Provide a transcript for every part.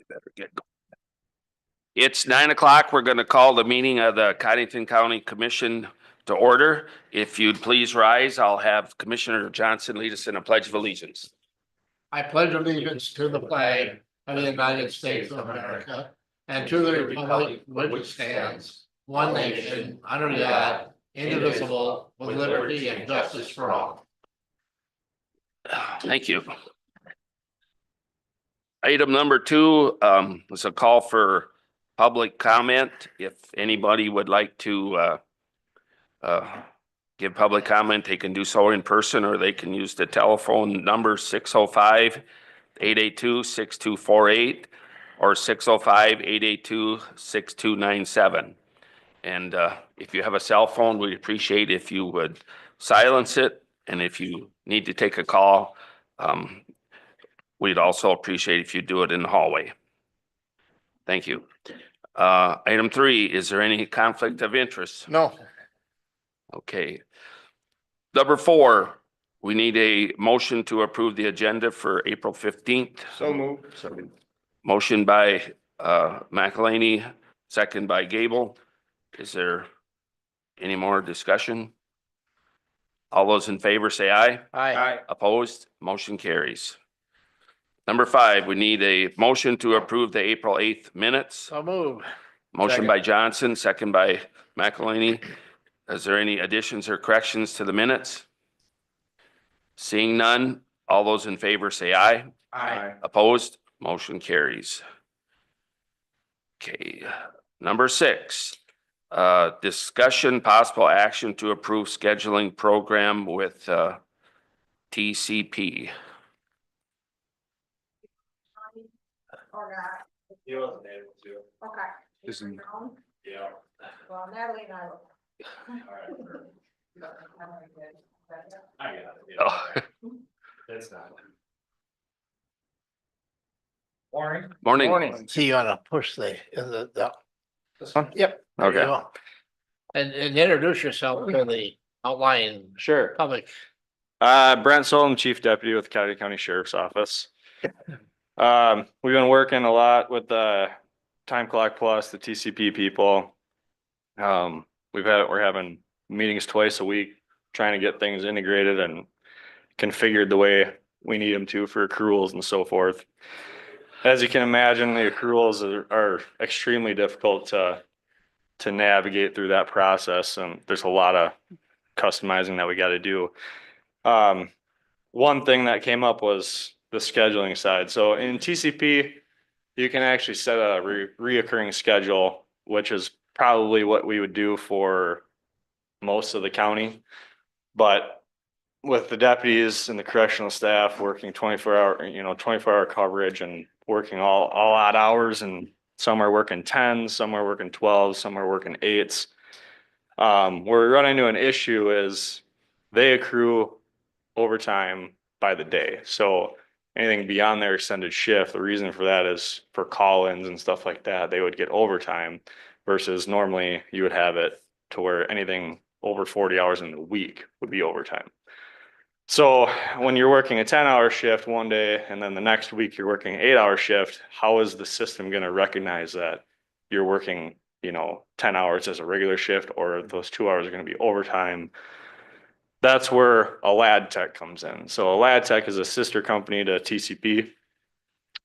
better get going. It's 9 o'clock. We're going to call the meeting of the Codington County Commission to order. If you'd please rise, I'll have Commissioner Johnson lead us in a pledge of allegiance. I pledge allegiance to the flag of the United States of America and to the republic which stands one nation under God, indivisible, with liberty and justice for all. Thank you. Item number 2 is a call for public comment. If anybody would like to give public comment, they can do so in person or they can use the telephone number 605-882-6248 or 605-882-6297. And if you have a cell phone, we'd appreciate if you would silence it. And if you need to take a call, we'd also appreciate if you do it in the hallway. Thank you. Item 3, is there any conflict of interest? No. Okay. Number 4, we need a motion to approve the agenda for April 15th. So moved. Motion by McElhaney, second by Gable. Is there any more discussion? All those in favor say aye. Aye. Opposed? Motion carries. Number 5, we need a motion to approve the April 8th minutes. So moved. Motion by Johnson, second by McElhaney. Is there any additions or corrections to the minutes? Seeing none, all those in favor say aye. Aye. Opposed? Motion carries. Okay, number 6, discussion possible action to approve scheduling program with TCP. Or not? He wasn't able to. Okay. Isn't- Yeah. Well, Natalie and I. I got it. Yeah. Oh. It's not. Morning. Morning. So you wanna push the. This one? Yep. there you Okay. go. And introduce yourself to the outlying Sure. public. Brent Solom, Chief Deputy with the Codington County Sheriff's Office. We've been working a lot with the Time Clock Plus, the TCP people. We're having meetings twice a week, trying to get things integrated and configured the way we need them to for accruals and so forth. As you can imagine, the accruals are extremely difficult to navigate through that process, and there's a lot of customizing that we got to do. One thing that came up was the scheduling side. So in TCP, you can actually set a reoccurring schedule, which is probably what we would do for most of the county. But with the deputies and the correctional staff working 24-hour coverage and working all odd hours, and some are working 10, some are working 12, some are working 8s. Where we run into an issue is they accrue overtime by the day. So anything beyond their extended shift, the reason for that is for call-ins and stuff like that, they would get overtime versus normally you would have it to where anything over 40 hours in the week would be overtime. So when you're working a 10-hour shift one day and then the next week you're working an 8-hour shift, how is the system going to recognize that you're working, 10 hours as a regular shift, or those 2 hours are going to be overtime? That's where a lad tech comes in. So a lad tech is a sister company to TCP.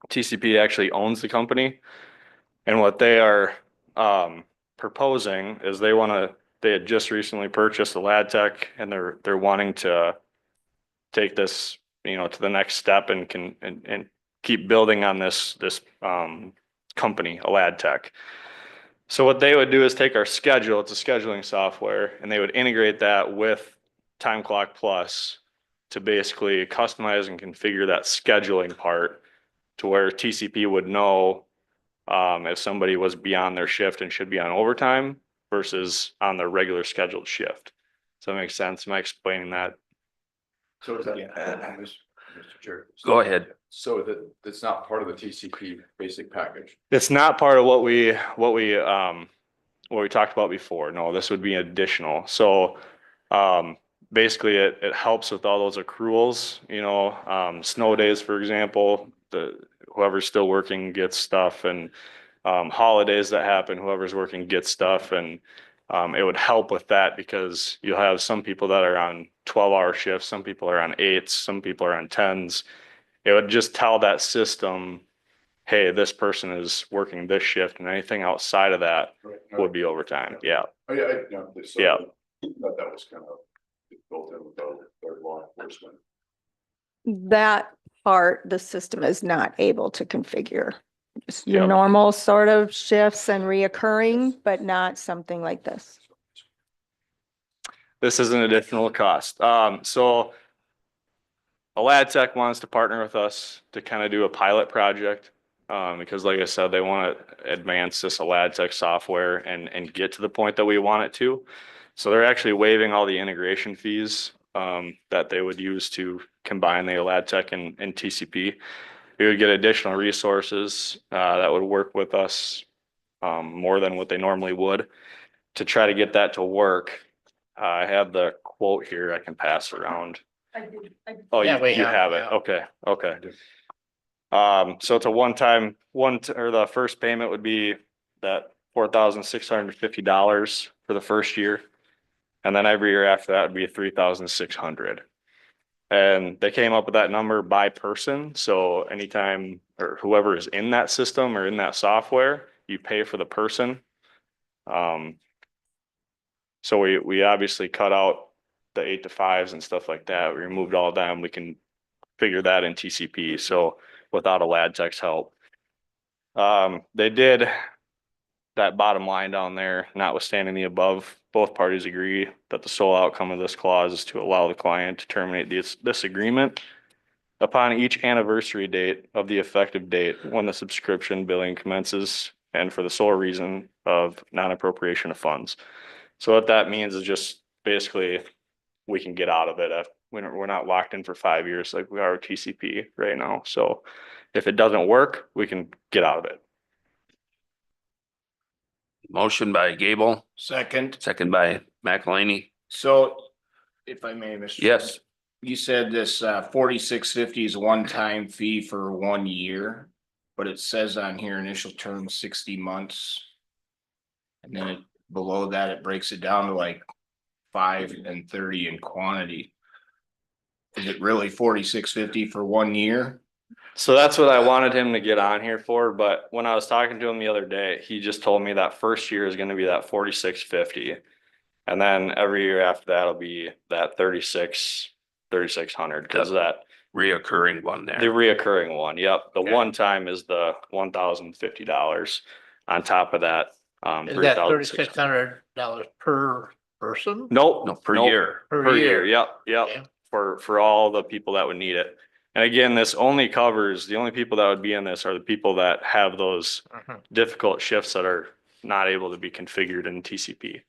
TCP actually owns the company, and what they are proposing is they had just recently purchased a lad tech, and they're wanting to take this to the next step and keep building on this company, a lad tech. So what they would do is take our schedule, it's a scheduling software, and they would integrate that with Time Clock Plus to basically customize and configure that scheduling part to where TCP would know if somebody was beyond their shift and should be on overtime versus on their regular scheduled shift. Does that make sense? Am I explaining that? So is that, Mr. Chair? Go ahead. So that's not part of the TCP basic package? It's not part of what we talked about before. No, this would be additional. So basically it helps with all those accruals, snow days, for example, whoever's still working gets stuff, and holidays that happen, whoever's working gets stuff, and it would help with that because you'll have some people that are on 12-hour shifts, some people are on 8s, some people are on 10s. It would just tell that system, hey, this person is working this shift, and anything outside of that Right. would be overtime. Yeah. Yeah. That was kind of built in with their law enforcement. That part, the system is not able to configure. Just your Yep. normal sort of shifts and reoccurring, but not something like this. This is an additional cost. So a lad tech wants to partner with us to kind of do a pilot project. Because like I said, they want to advance this lad tech software and get to the point that we want it to. So they're actually waiving all the integration fees, that they would use to combine the lad tech and TCP. We would get additional resources, that would work with us, more than what they normally would to try to get that to work. I have the quote here I can pass around. Oh, Yeah, we you have it. yeah. Okay, okay. So it's a one-time, or the first payment would be that $4,650 for the first year. And then every year after that would be $3,600. And they came up with that number by person. So anytime, or whoever is in that system or in that software, you pay for the person. So we obviously cut out the 8 to 5s and stuff like that. We removed all of them. We can figure that in TCP. So without a lad tech's help. They did that bottom line down there, notwithstanding the above, both parties agree that the sole outcome of this clause is to allow the client to terminate this agreement upon each anniversary date of the effective date when the subscription billing commences, and for the sole reason of non-appropriation of funds. So what that means is just basically we can get out of it. We're not locked in for 5 years like we are with TCP right now. So if it doesn't work, we can get out of it. Motion by Gable, Second, second by McElhaney. so if I may, Mr. Yes, You said this 4650 is a one-time fee for 1 year, but it says on here initial term 60 months. And then below that, it breaks it down to like 5 and 30 in quantity. Is it really 4650 for 1 year? So that's what I wanted him to get on here for, but when I was talking to him the other day, he just told me that first year is gonna be that 4650. And then every year after that will be that 3600, because that, reoccurring one the there. reoccurring one, yep. The Okay. one time is the $1,050 on top of that. Is that $3,600. $3,600 per person? Nope. No, per nope, year. Per year, yep, Okay. yep, for all the people that would need it. And again, this only covers, the only people that would be in this are the people that have those Mhm. difficult shifts that are not able to be configured in TCP.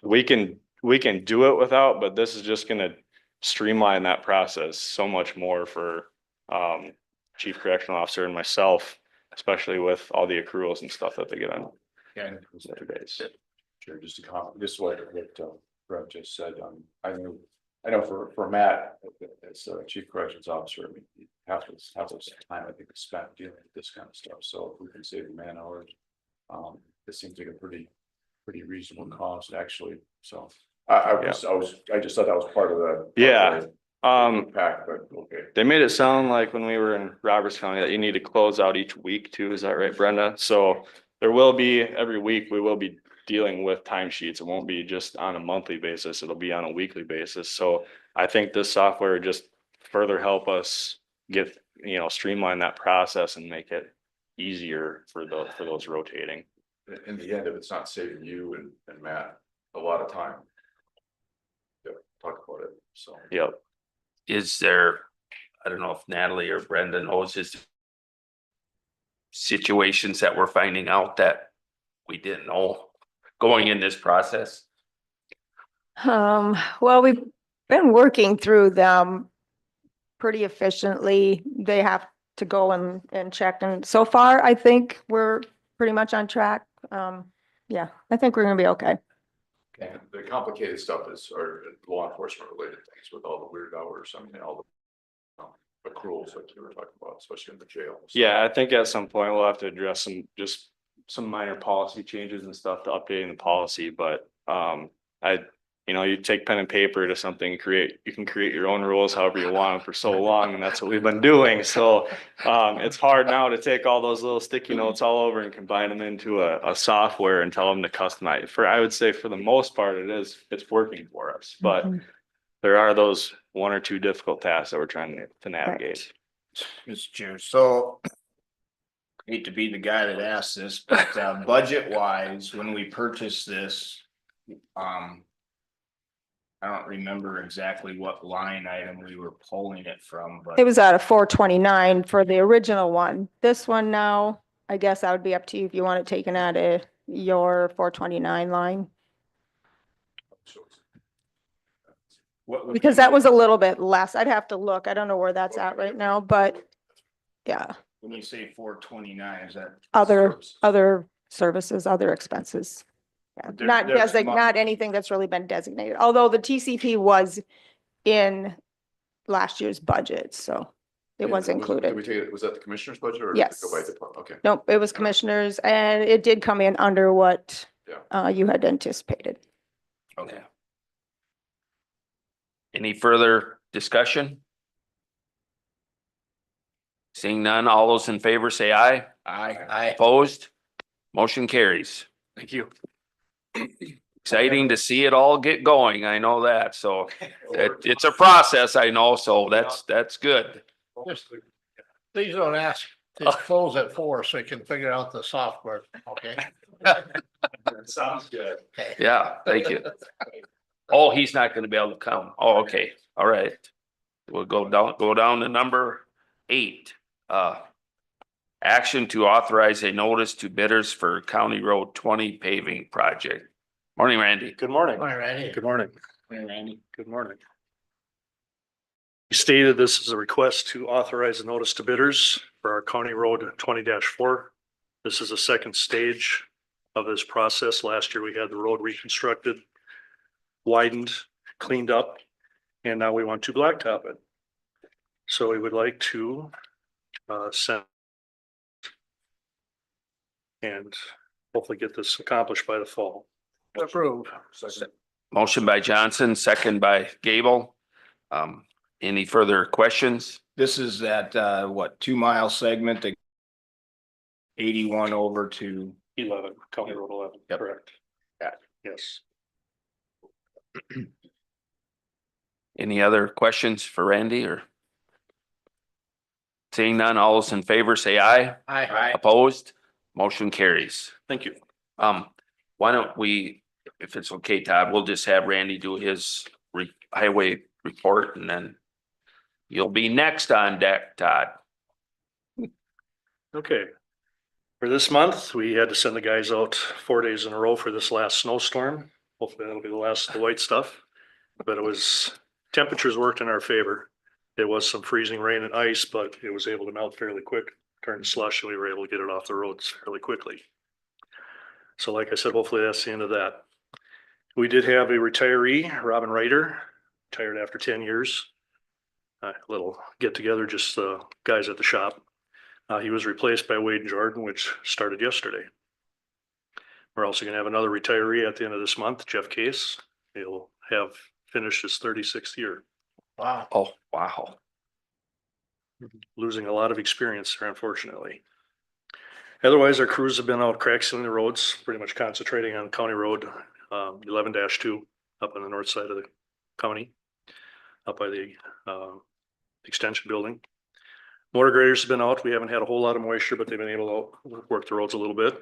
We can do it without, but this is just gonna streamline that process so much more for Chief Correctional Officer and myself, especially with all the accruals and stuff that they get on And days. sure, just to comment, just what Brett just said, I know for Matt, as Chief Corrections Officer, I mean, half his time I think is spent dealing with this kind of stuff, so if we can save the man hours. This seems like a pretty reasonable cost, actually, so. I just thought that was part of the. Yeah. Pack, but okay. They made it sound like when we were in Roberts County that you need to close out each week too. Is that right, Brenda? So there will be, every week, we will be dealing with timesheets. It won't be just on a monthly basis. It'll be on a weekly basis. So I think this software would just further help us get, streamline that process and make it easier for those rotating. In the end, if it's not saving you and Matt a lot of time. Yeah, talk about it, so. Yep. Is there, I don't know if Natalie or Brenda knows, is situations that we're finding out that we didn't know going in this process? Well, we've been working through them pretty efficiently. They have to go and check, and so far, I think we're pretty much on track. Yeah, I think we're gonna be okay. And the complicated stuff are law enforcement related things with all the weird hours, I mean, all accruals like you were talking about, especially in the jail. So- Yeah, I think at some point we'll have to address some minor policy changes and stuff to updating the policy, but you take pen and paper to something, you can create your own rules however you want for so long, and that's what we've been doing. So it's hard now to take all those little sticky notes all over and combine them into a software and tell them to customize. I would say for the most part, it's working for us, but there are those one or two difficult tasks that we're trying to navigate. Mr. Chair, so. Hate to be the guy that asked this, but budget wise, when we purchased this, I don't remember exactly what line item we were pulling it from, but. It was out of 429 for the original one. This one now, I guess that would be up to you if you want it taken out of your 429 line. What would Because be- that was a little bit less. I'd have to look. I don't know where that's at right now, but yeah, When you say 429, is that? other services, other expenses. Yeah, There- not there's not anything that's really been designated, although the TCP was in last year's budget, so it was Did we included. take it, was that the commissioner's budget or? did it Yes. Go by department? Okay. Nope, it was commissioners, and it did come in under what Yeah. you had anticipated. Okay. Any further discussion? Seeing none, all those in favor say aye. Aye. Opposed? Motion carries. Thank you. Exciting to see it all get going. I know that. So it's a process, I know. So that's good. Just- Please don't ask to close at 4 so you can figure out the software, okay? Sounds good. Okay. Yeah, thank you. Oh, he's not gonna be able to come. Oh, okay. All right. We'll go down to number 8. Action to authorize a notice to bidders for County Road 20 paving project. Morning, Randy. Good morning. All right. Good morning. Randy. Good morning. We stated this is a request to authorize a notice to bidders for our County Road 20-4. This is the second stage of this process. Last year, we had the road reconstructed, widened, cleaned up, and now we want to blacktop it. So we would like to send and hopefully get this accomplished by the fall. Approve. Motion by Johnson, second by Gable. Any further questions? This is that, 2-mile segment that 81 over to, 11, County Road 11, Yep. correct? Yeah. Yes. Any other questions for Randy or? Seeing none, all those in favor say aye. Aye. Opposed? Motion carries. Thank you. Why don't we, if it's okay, Todd, we'll just have Randy do his highway report and then you'll be next on deck, Todd. Okay. For this month, we had to send the guys out 4 days in a row for this last snowstorm. Hopefully that'll be the last of the white stuff. But temperatures worked in our favor. There was some freezing rain and ice, but it was able to melt fairly quick, turn to slush, and we were able to get it off the roads fairly quickly. So like I said, hopefully that's the end of that. We did have a retiree, Robin Ryder, retired after 10 years. A little get together, just guys at the shop. He was replaced by Wade Jordan, which started yesterday. We're also gonna have another retiree at the end of this month, Jeff Case. He'll have finished his 36th year, Wow. Oh, wow. losing a lot of experience there, unfortunately. Otherwise, our crews have been out crack sealing the roads, pretty much concentrating on County Road 11-2 up on the north side of the county, up by the extension building. Motor graders have been out. We haven't had a whole lot of moisture, but they've been able to work the roads a little bit.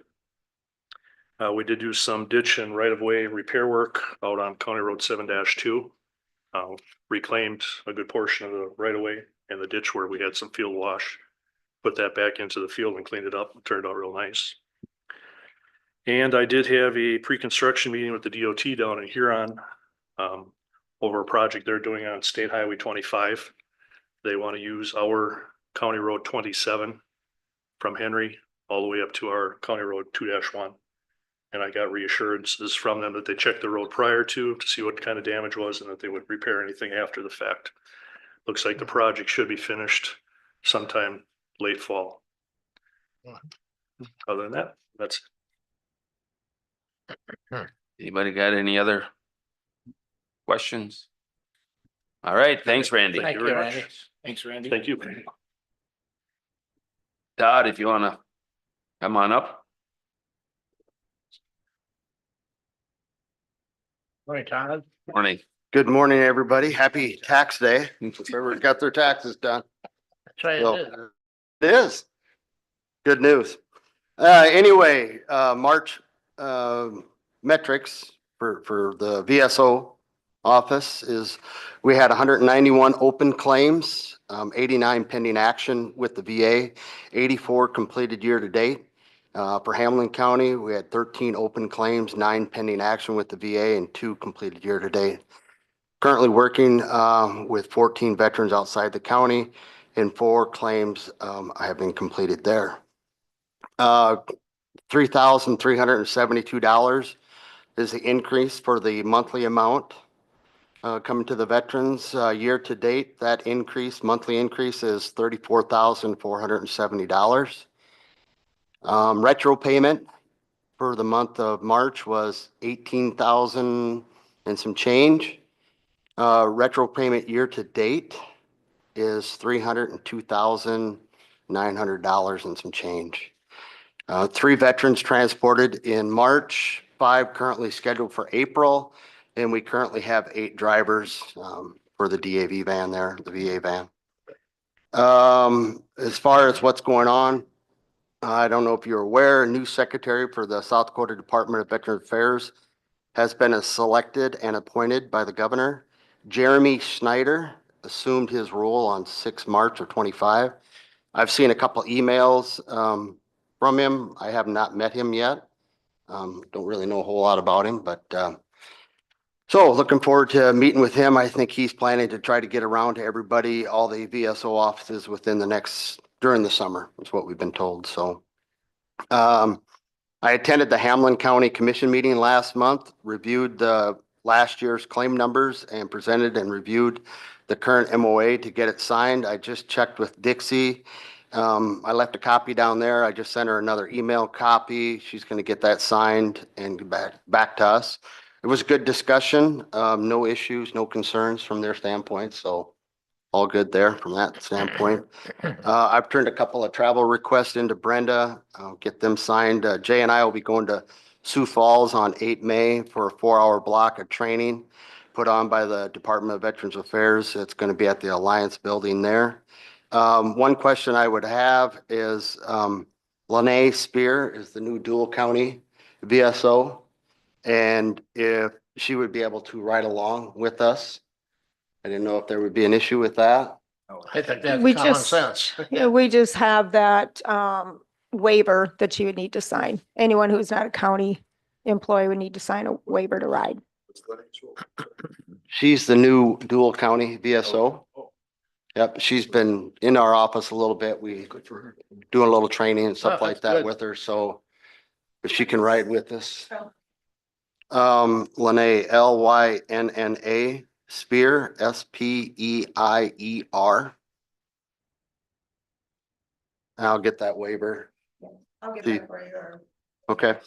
We did do some ditch and right-of-way repair work out on County Road 7-2. Reclaimed a good portion of the right-of-way and the ditch where we had some field wash. Put that back into the field and cleaned it up. It turned out real nice. And I did have a pre-construction meeting with the DOT down in Huron over a project they're doing on State Highway 25. They want to use our County Road 27 from Henry all the way up to our County Road 2-1. And I got reassurances from them that they checked the road prior to see what kind of damage was and that they would repair anything after the fact. Looks like the project should be finished sometime late fall. Other than that, that's Anybody got any other questions? All right, thanks, Randy. Thank you very much. Randy. Thanks, Randy. Thank you. Todd, if you wanna come on up. Right, Todd? Morning. Good morning, everybody. Happy tax day. Everyone got their taxes done. That's right, So, it is. it is. Good news. Anyway, March, metrics for the VSO office is we had 191 open claims, 89 pending action with the VA, 84 completed year to date. For Hamlin County, we had 13 open claims, 9 pending action with the VA and 2 completed year to date. Currently working with 14 veterans outside the county and 4 claims have been completed there. $3,372 is the increase for the monthly amount coming to the veterans. Year to date, that increase, monthly increase is $34,470. Retro payment for the month of March was 18,000 and some change. Retro payment year to date is $302,900 and some change. 3 veterans transported in March, 5 currently scheduled for April, and we currently have 8 drivers for the DAV van there, the VA van. As far as what's going on, I don't know if you're aware, a new secretary for the South Dakota Department of Veteran Affairs has been selected and appointed by the governor. Jeremy Schneider assumed his role on 6 March of 25. I've seen a couple emails from him. I have not met him yet. Don't really know a whole lot about him, but so looking forward to meeting with him. I think he's planning to try to get around to everybody, all the VSO offices within during the summer, is what we've been told. So I attended the Hamlin County Commission meeting last month, reviewed the last year's claim numbers and presented and reviewed the current MOA to get it signed. I just checked with Dixie. I left a copy down there. I just sent her another email copy. She's going to get that signed and get back to us. It was a good discussion. No issues, no concerns from their standpoint. So all good there from that standpoint. I've turned a couple of travel requests into Brenda. I'll get them signed. Jay and I will be going to Sioux Falls on 8 May for a 4-hour block of training put on by the Department of Veterans Affairs. It's going to be at the Alliance Building there. One question I would have is Lene Spear is the new Dual County VSO. And if she would be able to ride along with us. I didn't know if there would be an issue with that. I think that's We common just- sense. Yeah, we just have that waiver that you would need to sign. Anyone who's not a county employee would need to sign a waiver to ride. She's the new Dual County VSO. Yep, she's been in our office a little bit. We doing a little training and stuff Oh, like that's that good. with her, so if she can ride with us. Lene, Lynna Spear, Speier. I'll get that waiver. I'll get See. that for you. or- Okay.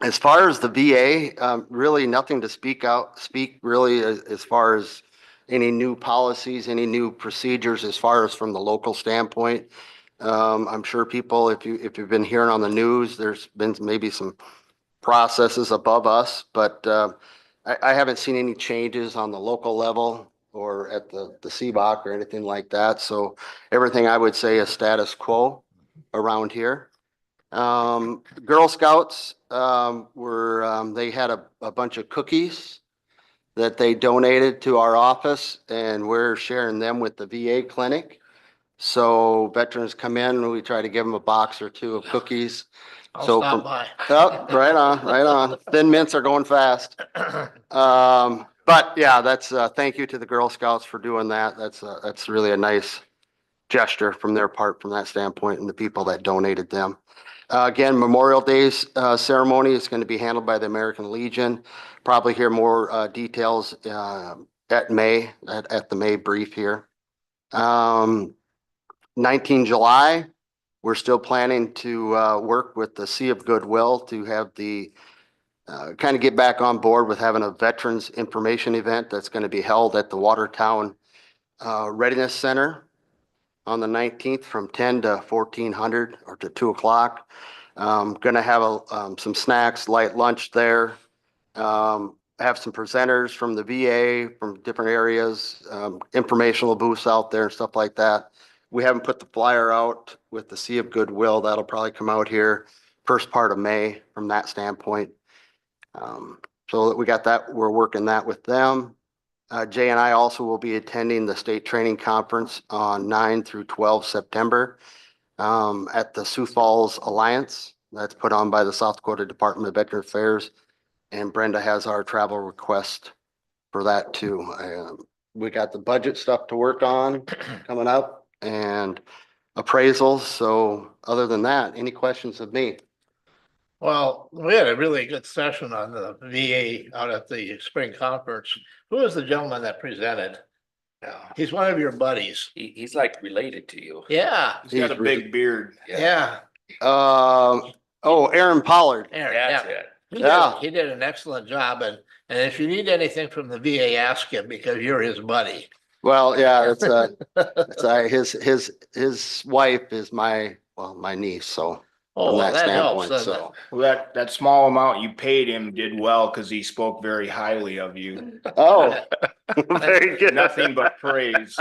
As far as the VA, really nothing to speak really as far as any new policies, any new procedures as far as from the local standpoint. I'm sure people, if you've been hearing on the news, there's been maybe some processes above us, but I haven't seen any changes on the local level or at the CBOC or anything like that. So everything I would say is status quo around here. Girl Scouts they had a bunch of cookies that they donated to our office, and we're sharing them with the VA clinic. So veterans come in, we try to give them a box or 2 of cookies. I'll So stop from- by. Oh, right on, right on. Thin mints are going fast. But yeah, that's thank you to the Girl Scouts for doing that. That's really a nice gesture from their part from that standpoint and the people that donated them. Again, Memorial Day's ceremony is going to be handled by the American Legion. Probably hear more details at May, at the May brief here. 19 July, we're still planning to work with the Sea of Goodwill to have the kind of get back on board with having a veterans information event that's going to be held at the Watertown Readiness Center on the 19th from 10 to 1400 or to 2 o'clock. Going to have some snacks, light lunch there. Have some presenters from the VA, from different areas, informational booths out there and stuff like that. We haven't put the flyer out with the Sea of Goodwill. That'll probably come out here first part of May from that standpoint. So that we got that, we're working that with them. Jay and I also will be attending the state training conference on 9 through 12 September at the Sioux Falls Alliance. That's put on by the South Dakota Department of Veteran Affairs. And Brenda has our travel request for that too. We got the budget stuff to work on coming up and appraisals. So other than that, any questions of me? Well, we had a really good session on the VA out at the spring conference. Who was the gentleman that presented? He's one of your buddies. He's like related to you. Yeah, He's got a big beard. yeah. Aaron Pollard. Aaron, That's yeah. it. Yeah. He did an excellent job, and if you need anything from the VA, ask him because you're his buddy. Well, yeah, his wife is my niece, so Oh, from well, that that helps, standpoint, doesn't it? so. Well, that small amount you paid him did well because he spoke very highly of you. Oh, very good. Nothing but praise.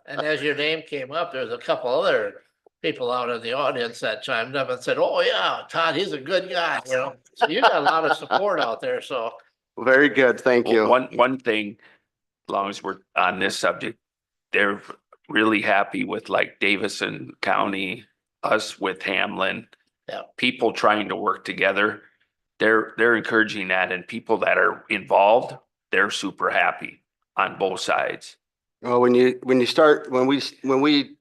And as your name came up, there's a couple other people out in the audience that chimed up and said, oh, yeah, Todd, he's a good guy, you know? So you got a lot of support out there, so. Very good, thank you. One thing, as long as we're on this subject, they're really happy with like Davison County, us with Hamlin. Yeah. People trying to work together. They're encouraging that, and people that are involved, they're super happy on both sides. Well, when we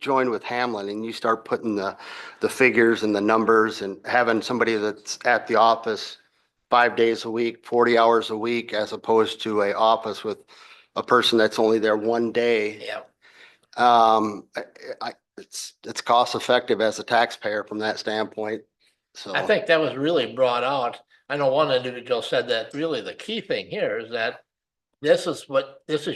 joined with Hamlin and you start putting the figures and the numbers and having somebody that's at the office 5 days a week, 40 hours a week, as opposed to a office with a person that's only there one day. Yeah. It's cost effective as a taxpayer from that standpoint. So I think that was really brought out. I know one individual said that really the key thing here is that this is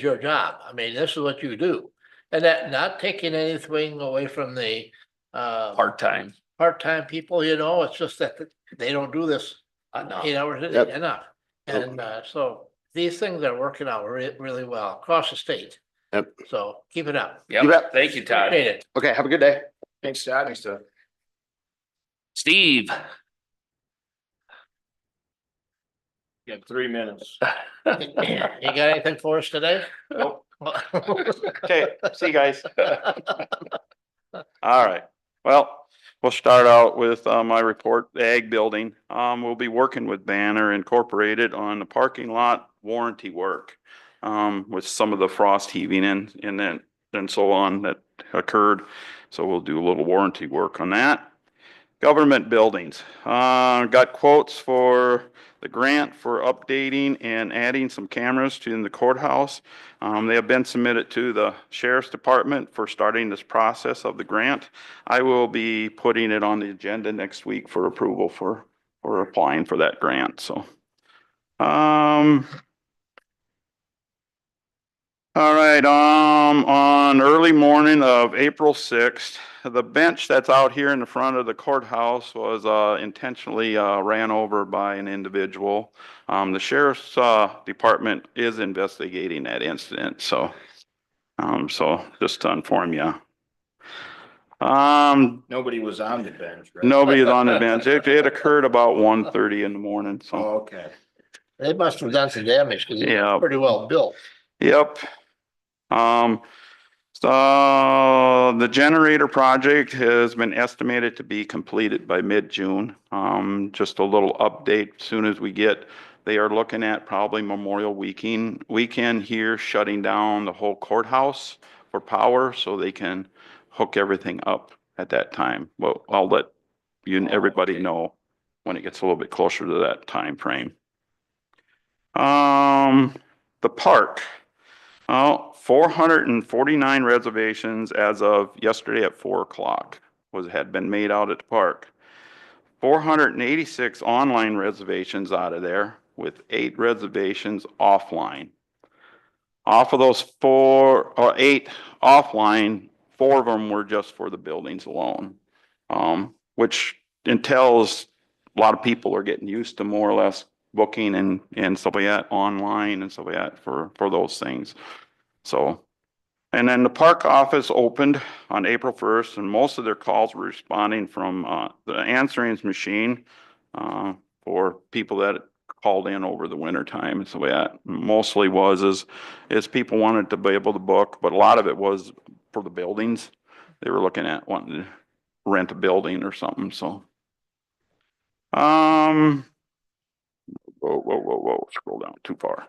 your job. I mean, this is what you do. And that not taking anything away from the Part-time. part-time people, you know, it's just that they don't do this 8 hours a Yep. day enough. And so these things are working out really well across the state. Yep. So keep it up. You Yep. bet. Thank you, Todd. Appreciate it. Okay, have a good day. Thanks, Todd. Thanks, Todd. Steve. You got 3 minutes. You got anything for us today? Nope. Okay, see you guys. All right. Well, we'll start out with my report, the ag building. We'll be working with Banner Incorporated on the parking lot warranty work with some of the frost heaving and so on that occurred. So we'll do a little warranty work on that. Government buildings, got quotes for the grant for updating and adding some cameras to the courthouse. They have been submitted to the sheriff's department for starting this process of the grant. I will be putting it on the agenda next week for approval for applying for that grant, so. All right, on early morning of April 6th, the bench that's out here in the front of the courthouse was intentionally ran over by an individual. The sheriff's department is investigating that incident, so just to inform you. Nobody was on the bench, right? Nobody is on the bench. It occurred about 1:30 in the morning, so. Oh, okay. They must have done some damage because Yeah. it's pretty well built. Yep. So the generator project has been estimated to be completed by mid-June. Just a little update, as soon as they are looking at probably Memorial weekend here, shutting down the whole courthouse for power so they can hook everything up at that time. Well, I'll let you and everybody know when it gets a little bit closer to that time frame. The park. Oh, 449 reservations as of yesterday at 4 o'clock had been made out at the park. 486 online reservations out of there with 8 reservations offline. Off of those 8 offline, 4 of them were just for the buildings alone. Which entails a lot of people are getting used to more or less booking and stuff like that online and stuff like that for those things. So, and then the park office opened on April 1st and most of their calls were responding from the answering machine for people that called in over the winter time and so that mostly is people wanted to be able to book, but a lot of it was for the buildings. They were looking at wanting to rent a building or something, so. Whoa, scroll down too far.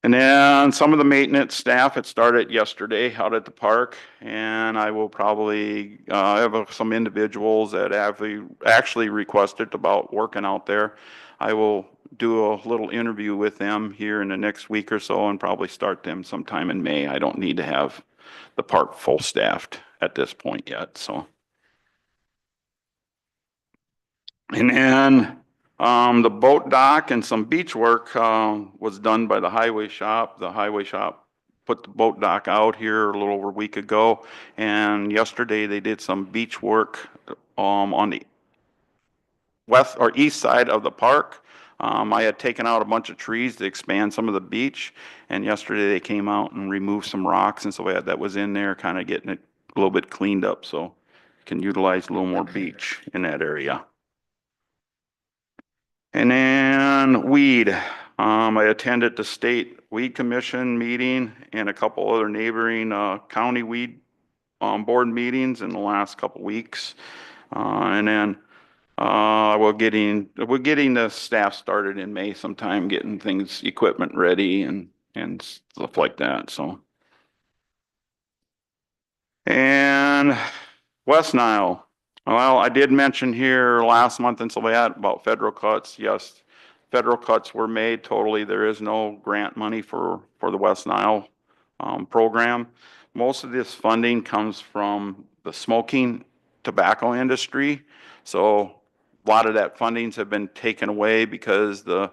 And then some of the maintenance staff had started yesterday out at the park, and I will probably have some individuals that actually requested about working out there. I will do a little interview with them here in the next week or so and probably start them sometime in May. I don't need to have the park full staffed at this point yet, so. And then the boat dock and some beach work was done by the highway shop. The highway shop put the boat dock out here a little over a week ago. And yesterday they did some beach work on the west or east side of the park. I had taken out a bunch of trees to expand some of the beach. And yesterday they came out and removed some rocks and so that was in there, kind of getting it a little bit cleaned up so can utilize a little more beach in that area. And then weed. I attended the state weed commission meeting and a couple other neighboring county weed board meetings in the last couple weeks. And then we're getting the staff started in May sometime, getting things, equipment ready and stuff like that, so. And West Nile. Well, I did mention here last month and so that about federal cuts. Yes, federal cuts were made totally. There is no grant money for the West Nile program. Most of this funding comes from the smoking tobacco industry. So a lot of that fundings have been taken away because there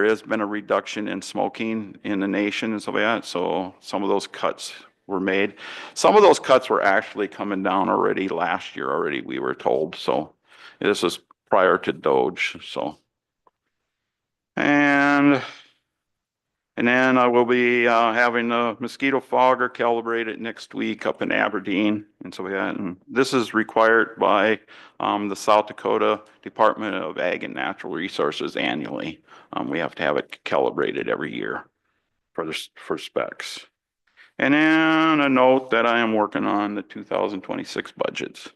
has been a reduction in smoking in the nation and so that. So some of those cuts were made. Some of those cuts were actually coming down already last year already, we were told. So this is prior to Doge, so. And then I will be having the mosquito fogger calibrated next week up in Aberdeen. And so and this is required by the South Dakota Department of Ag and Natural Resources annually. We have to have it calibrated every year for specs. And then a note that I am working on the 2026 budgets.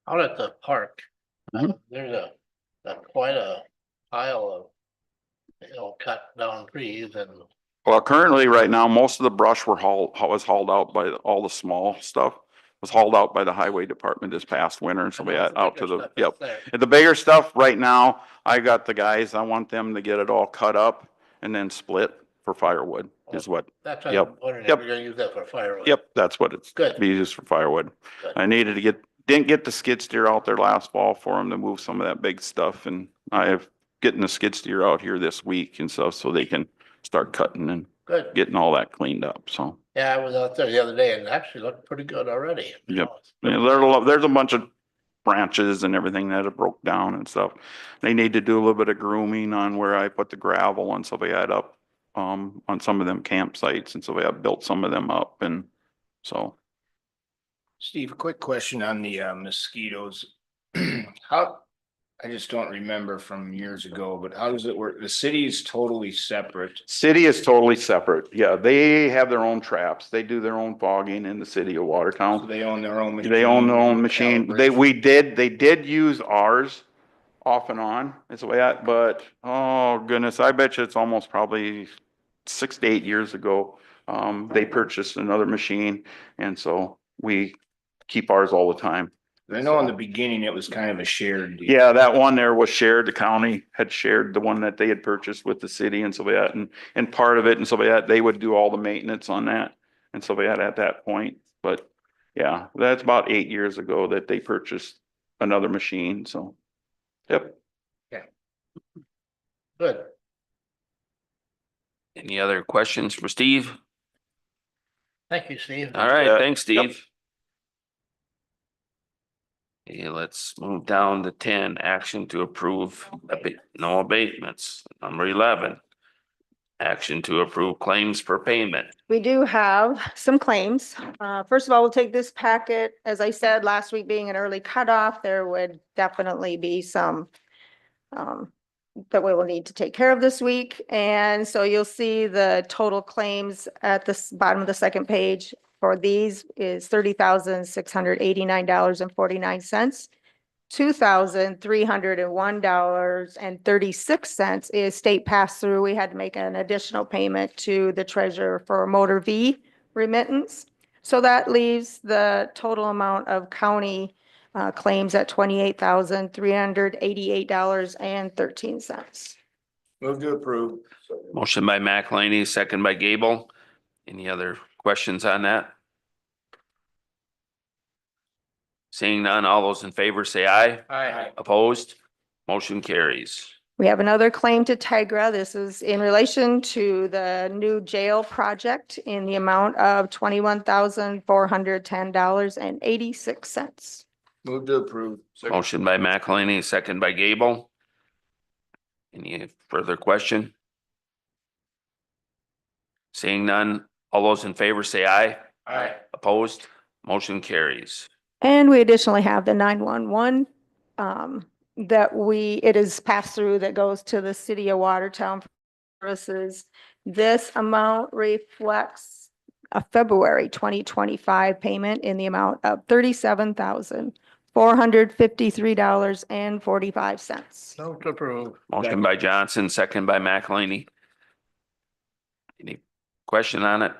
Out at the park, Mhm. there's quite a pile of, cut down trees and Well, currently, right now, most of the brush was hauled out by all the small stuff was hauled out by the highway department this past winter and so we had out to the, yep. And the bigger stuff right now, I got the guys, I want them to get it all cut up and then split for firewood is what, that's why Yep. I'm wondering if Yep. we're gonna use that for firewood. yep, that's what it's Good. be used for firewood. Good. I needed to didn't get the skid steer out there last fall for them to move some of that big stuff and I have getting the skid steer out here this week and stuff so they can start cutting and Good. getting all that cleaned up, so. Yeah, I was out there the other day and it actually looked pretty good already. Yep. Yeah, there's a bunch of branches and everything that have broke down and stuff. They need to do a little bit of grooming on where I put the gravel and so they had up on some of them campsites and so they have built some of them up and so. Steve, a quick question on the mosquitoes. How, I just don't remember from years ago, but how does it work? The city is totally separate. City is totally separate. Yeah, they have their own traps. They do their own fogging in the city of So Watertown. they own their own machine. They own their own machine. calibration. They did use ours off and on. It's the way that, but oh goodness, I bet you it's almost probably 6 to 8 years ago. They purchased another machine and so we keep ours all the time. I know in the beginning it was kind of a shared deal. Yeah, that one there was shared. The county had shared the one that they had purchased with the city and so that, and part of it and so that, they would do all the maintenance on that. And so that at that point, but yeah, that's about 8 years ago that they purchased another machine, so. Yep. Good. Any other questions for Steve? Thank you, Steve. All right, Yeah. thanks, Steve. Okay, let's move down to 10, action to approve no abatements. Number 11. Action to approve claims for payment. We do have some claims. First of all, we'll take this packet. As I said, last week being an early cutoff, there would definitely be some that we will need to take care of this week. And so you'll see the total claims at the bottom of the second page for these is $30,689.49. $2,301.36 is state pass-through. We had to make an additional payment to the treasurer for motor V remittance. So that leaves the total amount of county claims at $28,388.13. Move to approve. Motion by McElhaney, second by Gable. Any other questions on that? Seeing none, all those in favor say aye. Aye. Opposed? Motion carries. We have another claim to Tegra. This is in relation to the new jail project in the amount of $21,410.86. Move to approve. Motion by McElhaney, second by Gable. Any further question? Seeing none, all those in favor say aye. Aye. Opposed? Motion carries. And we additionally have the 911 it is passed through that goes to the city of Watertown services. This amount reflects a February 2025 payment in the amount of $37,453.45. Move to approve. Motion by Johnson, second by McElhaney. Any question on it?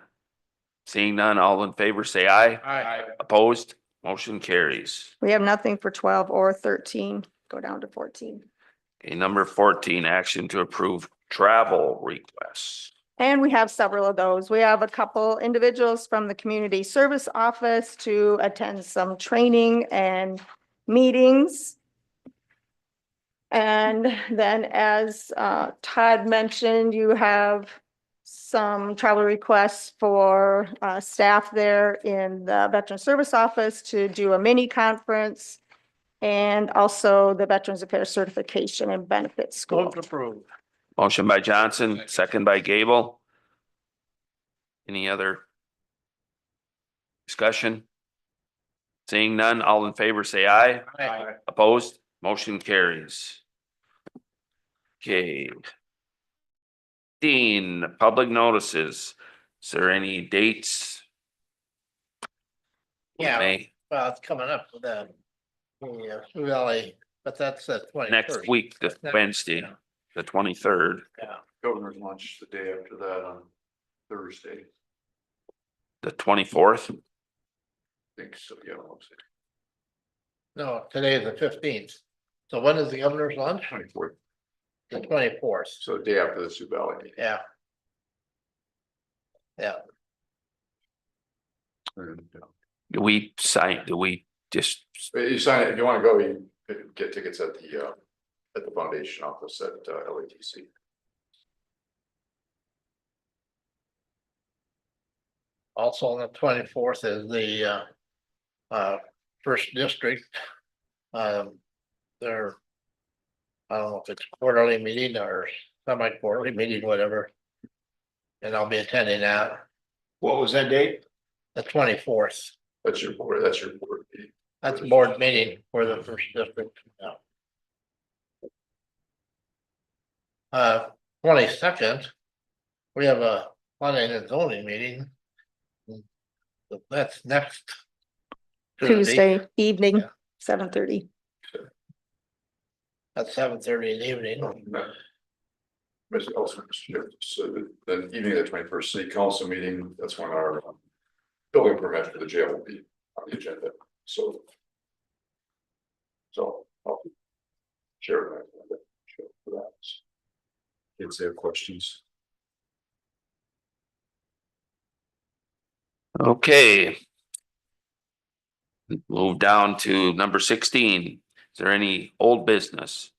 Seeing none, all in favor say aye. Aye. Opposed? Motion carries. We have nothing for 12 or 13. Go down to 14. Okay, number 14, action to approve travel requests. And we have several of those. We have a couple individuals from the community service office to attend some training and meetings. And then as Todd mentioned, you have some travel requests for staff there in the Veteran Service Office to do a mini conference and also the Veterans Affairs Certification and Benefits School. Move to approve. Motion by Johnson, second by Gable. Any other discussion? Seeing none, all in favor say aye. Aye. Opposed? Motion carries. Okay. Dean, public notices. Is there any dates? Yeah, May, well, it's coming up with the Sioux Valley, but that's the 21st. next week, the Wednesday, the 23rd. Governor's lunch the day after that on Thursday. The 24th. I think so, yeah. No, today is the 15th. So when is the governor's lunch? 24th, The 24th. so the day after the Sioux Valley meeting. Yeah. Yeah. And, Do we just, you sign it, if you wanna go, you get tickets at the foundation office at LATC. Also on the 24th is the first district. Their, I don't know if it's quarterly meeting or semi-quarterly meeting, whatever. And I'll be attending that, What was that date? the 24th. That's your board meeting. That's a board meeting for the first district. Yeah. 22nd, we have a planning and zoning meeting. That's next Tuesday evening, Yeah. 7:30. at 7:30 in the evening. Mr. also, so the evening of the 21st city council meeting, that's when our building permit for the jail will be on the agenda, so. So I'll share that. Share for that. Kids have questions. Okay. Move down to number 16. Is there any old business?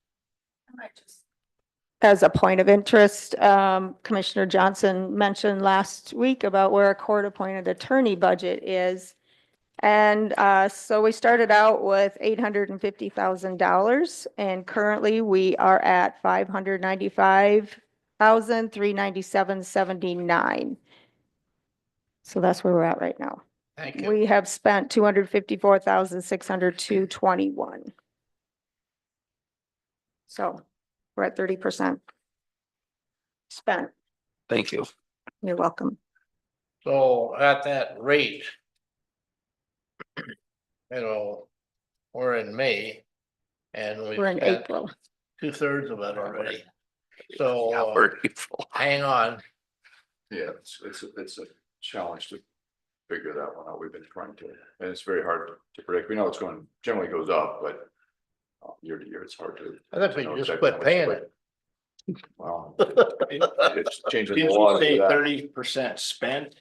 As a point of interest, Commissioner Johnson mentioned last week about where a court-appointed attorney budget is. And so we started out with $850,000 and currently we are at $595,397.79. So that's where we're at right now. Thank you. We have spent $254,602.21. So we're at 30% spent. Thank you. You're welcome. So at that rate, we're in May and we We're in spent April. 2/3 of it already. So Yeah, we're April. hang on. Yeah, it's a challenge to figure that one out. We've been trying to, and it's very hard to predict. We know it's going, generally goes up, but year to year, it's hard to. I think we know just exactly quit how much paying to it. Well, it's changing Didn't a you lot say of that. 30% spent?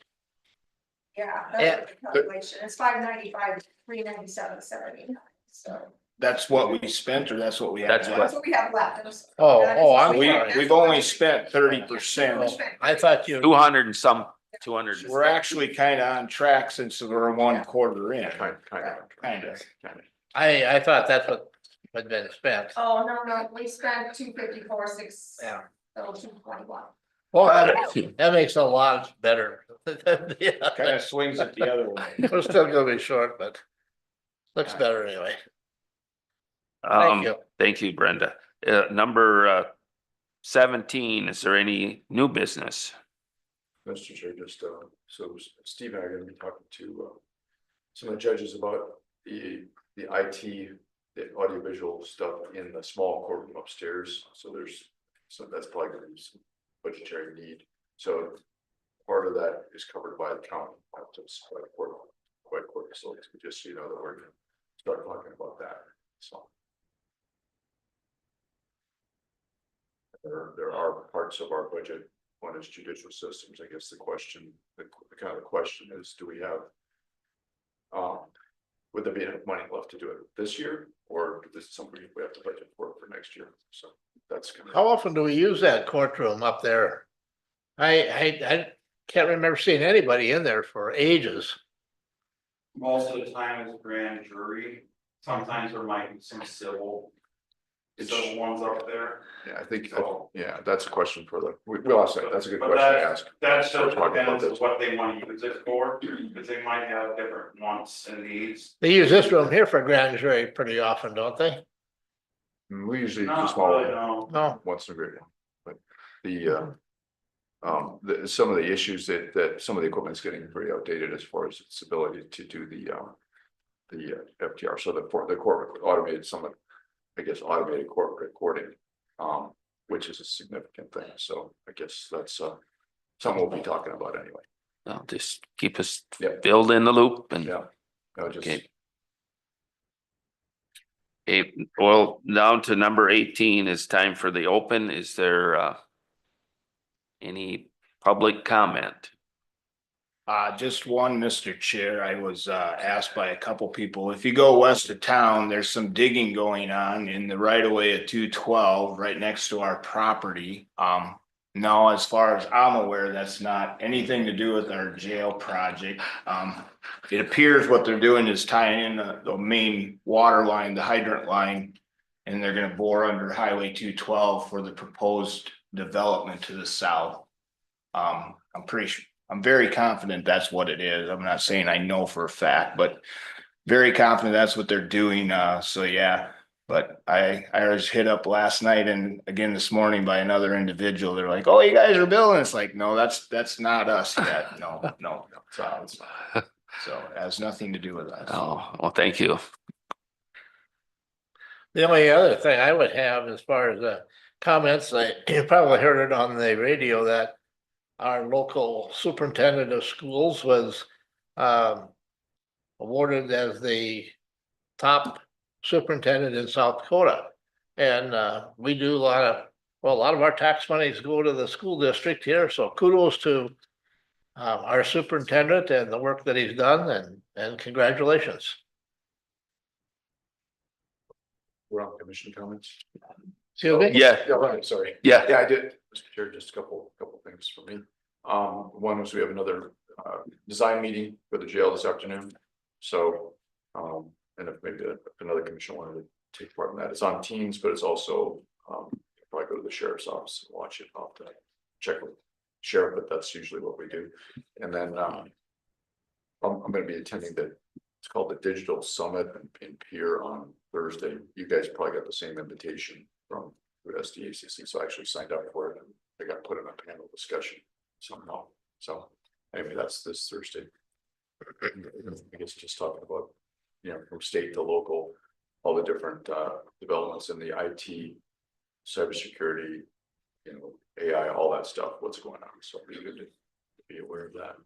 Yeah, Yeah. that's the calculation. It's 595, 397.79. So That's what we spent or that's what we have? That's left? that's what we have left. I'm We, sorry. we've only spent 30%. I thought you, 200 and some, 200. We're actually kind of on track since we're 1/4 in. Kind of. Kind of. I thought that's what had been spent. Oh, no, we spent 254, Yeah. 221. Well, that makes a lot better. Yeah. Kind of swings it the other way. We're still gonna be short, but looks better anyway. Thank you. Thank you, Brenda. Number 17, is there any new business? Mr. Chair, just, so Steve and I are gonna be talking to, some of the judges about the IT, the audiovisual stuff in the small courtroom upstairs. So that's probably gonna be some budgetary need. So part of that is covered by the county, just quite quick. So just so you know that we're gonna start talking about that, so. There are parts of our budget. One is judicial systems. I guess the question is, do we have? Would there be enough money left to do it this year, or is this something we have to budget for next year? So that's kind of. How often do we use that courtroom up there? I can't remember seeing anybody in there for ages. Most of the time it's grand jury, sometimes there might be some civil ones up there. Yeah, I think, yeah, that's a question for we'll ask that. That's a good But question to ask. That just We're talking about depends on this. what they want to use it for, because they might have different wants and needs. They use this room here for grand jury pretty often, don't they? We usually do Not small really, no. No. once in a great one, but some of the issues that some of the equipment is getting pretty outdated as far as its ability to do the FTR. So the court automated automated court recording, which is a significant thing. So I guess that's something we'll be talking about anyway. Well, just keep us Yeah. filled in the loop and. Yeah. No, just. Okay. Well, down to number 18 is time for the open. Is there any public comment? Just one, Mr. Chair. I was asked by a couple people, if you go west of town, there's some digging going on in the right of way of 212, right next to our property. No, as far as I'm aware, that's not anything to do with our jail project. It appears what they're doing is tying in the main water line, the hydrant line, and they're gonna bore under Highway 212 for the proposed development to the south. I'm very confident that's what it is. I'm not saying I know for a fact, but very confident that's what they're doing. So yeah. But I was hit up last night and again this morning by another individual. They're like, "Oh, you guys are building." It's like, no, that's not us yet. No. So it has nothing to do with us. Oh, well, thank you. The only other thing I would have as far as the comments, you probably heard it on the radio that our local superintendent of schools was awarded as the top superintendent in South Dakota. And we do a lot of our tax monies go to the school district here, so kudos to our superintendent and the work that he's done, and congratulations. We're on commission comments. Excuse me? Yeah, Yeah, right, sorry. yeah. Yeah, I did, Mr. Chair, just a couple things for me. One was we have another design meeting for the jail this afternoon. So, and if maybe if another commission wanted to take part in that, it's on Teams, but it's also, probably go to the sheriff's office and watch it. I'll have to check with sheriff, but that's usually what we do. And then, I'm gonna be attending it's called the Digital Summit in Pier on Thursday. You guys probably got the same invitation from SDACC, so I actually signed up for it and I got put in a panel discussion somehow. So anyway, that's this Thursday. I guess just talking about, from state to local, all the different developments in the IT, cybersecurity, AI, all that stuff, what's going on. So it'd be good to be aware of that.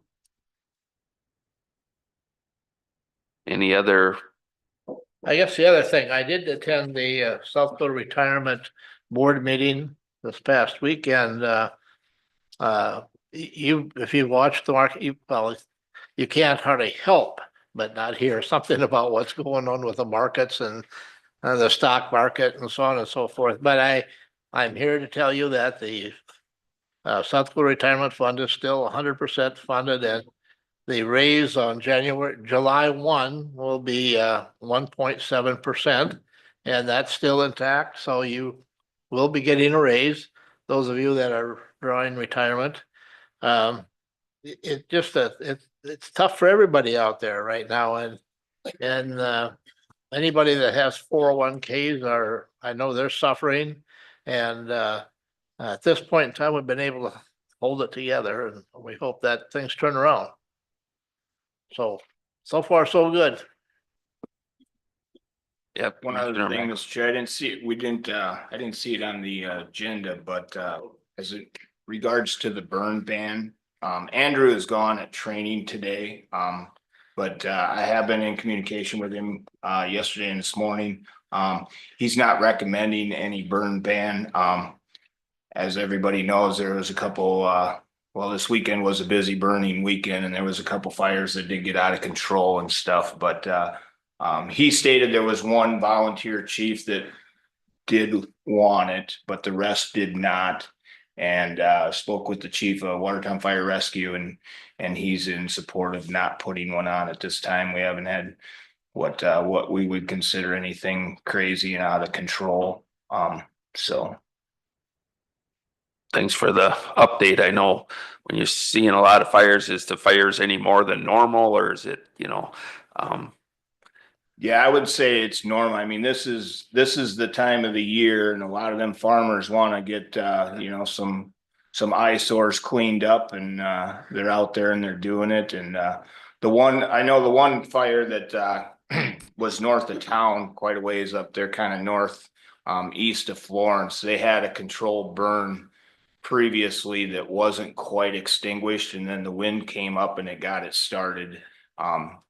Any other, I guess the other thing, I did attend the South Dakota Retirement Board meeting this past weekend. If you watch the market, you can't hardly help but not hear something about what's going on with the markets and the stock market and so on and so forth. But I'm here to tell you that the South Dakota Retirement Fund is still 100% funded, and the raise on July 1 will be 1.7%, and that's still intact. So you will be getting a raise, those of you that are drawing retirement. It's tough for everybody out there right now, and anybody that has 401ks I know they're suffering, and at this point in time, we've been able to hold it together, and we hope that things turn around. So far, so good. yep. One other thing, Mr. Chair, I didn't see it on the agenda, but as it regards to the burn ban, Andrew is gone at training today. But I have been in communication with him yesterday and this morning. He's not recommending any burn ban. As everybody knows, there was a couple this weekend was a busy burning weekend, and there was a couple fires that did get out of control and stuff, but he stated there was one volunteer chief that did want it, but the rest did not. And spoke with the chief of Watertown Fire Rescue, and he's in support of not putting one on at this time. We haven't had what we would consider anything crazy and out of control. So Thanks for the update. I know when you're seeing a lot of fires, is the fires any more than normal, or is it, yeah, I would say it's normal. I mean, this is the time of the year, and a lot of them farmers want to get some eyesores cleaned up, and they're out there and they're doing it. And the one fire that was north of town, quite a ways up there, kind of north east of Florence, they had a controlled burn previously that wasn't quite extinguished, and then the wind came up and it got it started.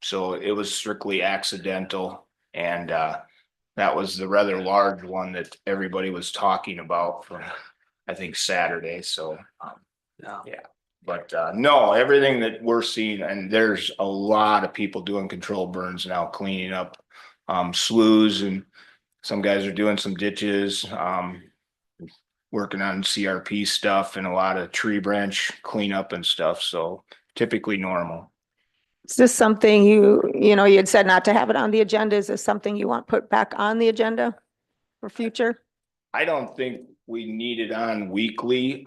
So it was strictly accidental, and that was the rather large one that everybody was talking about from, I think, Saturday. So yeah, but no, everything that we're seeing, and there's a lot of people doing control burns now, cleaning up sloughs, and some guys are doing some ditches, working on CRP stuff, and a lot of tree branch cleanup and stuff. So typically normal. Is this something you had said not to have it on the agenda? Is this something you want put back on the agenda for future? I don't think we need it on weekly.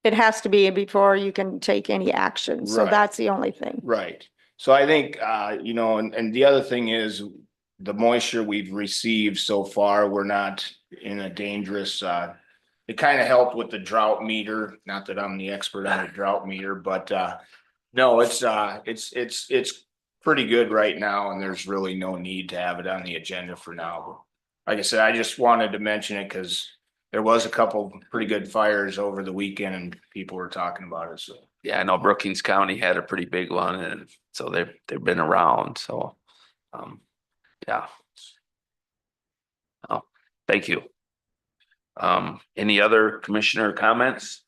It has to be before you can take any action. So Right. that's the only thing. Right. So I think, and the other thing is the moisture we've received so far, we're not in a dangerous, it kind of helped with the drought meter. Not that I'm the expert on the drought meter, but no, it's pretty good right now, and there's really no need to have it on the agenda for now. Like I said, I just wanted to mention it because there was a couple pretty good fires over the weekend and people were talking about it. So yeah, I know Brookings County had a pretty big one, and so they've been around. So, yeah. Thank you. Any other commissioner comments?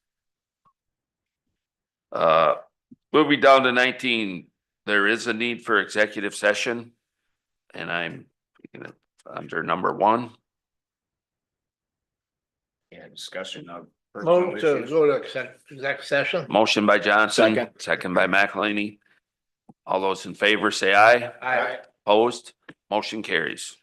Moving down to 19, there is a need for executive session. And I'm under number 1. Yeah, discussion of. personnel Move to issues. go to exec session. Motion by Johnson, Second. second by McElhaney. All those in favor say aye. Aye. Opposed, motion carries.